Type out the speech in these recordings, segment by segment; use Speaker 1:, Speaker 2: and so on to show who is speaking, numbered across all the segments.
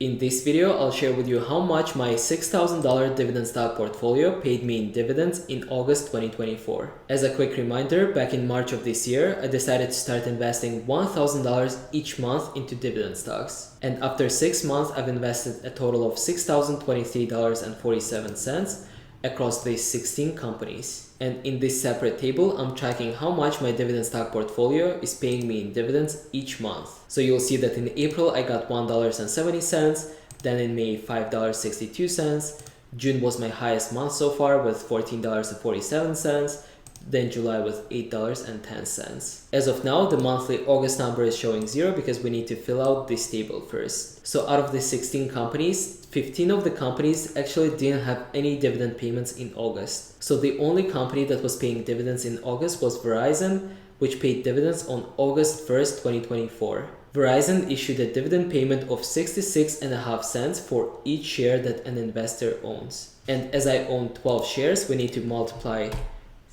Speaker 1: In this video, I'll share with you how much my $6,000 dividend stock portfolio paid me in dividends in August 2024. As a quick reminder, back in March of this year, I decided to start investing $1,000 each month into dividend stocks. And after 6 months, I've invested a total of $6,023.47 across these 16 companies. And in this separate table, I'm tracking how much my dividend stock portfolio is paying me in dividends each month. So you'll see that in April, I got $1.70, then in May, $5.62, June was my highest month so far with $14.47, then July with $8.10. As of now, the monthly August number is showing 0 because we need to fill out this table first. So out of the 16 companies, 15 of the companies actually didn't have any dividend payments in August. So the only company that was paying dividends in August was Verizon, which paid dividends on August 1st, 2024. Verizon issued a dividend payment of 66.5 cents for each share that an investor owns. And as I own 12 shares, we need to multiply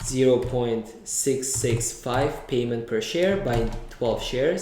Speaker 1: 0.665 payment per share by 12 shares,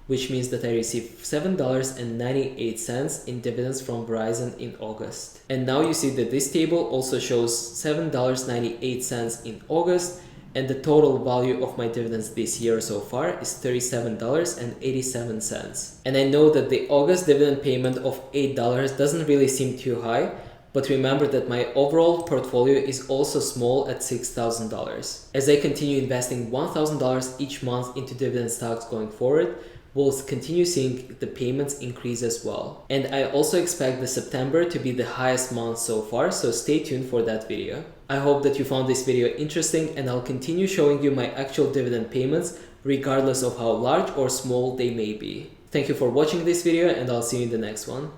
Speaker 1: which means that I received $7.98 in dividends from Verizon in August. And now you see that this table also shows $7.98 in August, and the total value of my dividends this year so far is $37.87. And I know that the August dividend payment of $8 doesn't really seem too high, but remember that my overall portfolio is also small at $6,000. As I continue investing $1,000 each month into dividend stocks going forward, we'll continue seeing the payments increase as well. And I also expect the September to be the highest month so far, so stay tuned for that video. I hope that you found this video interesting, and I'll continue showing you my actual dividend payments regardless of how large or small they may be. Thank you for watching this video, and I'll see you in the next one.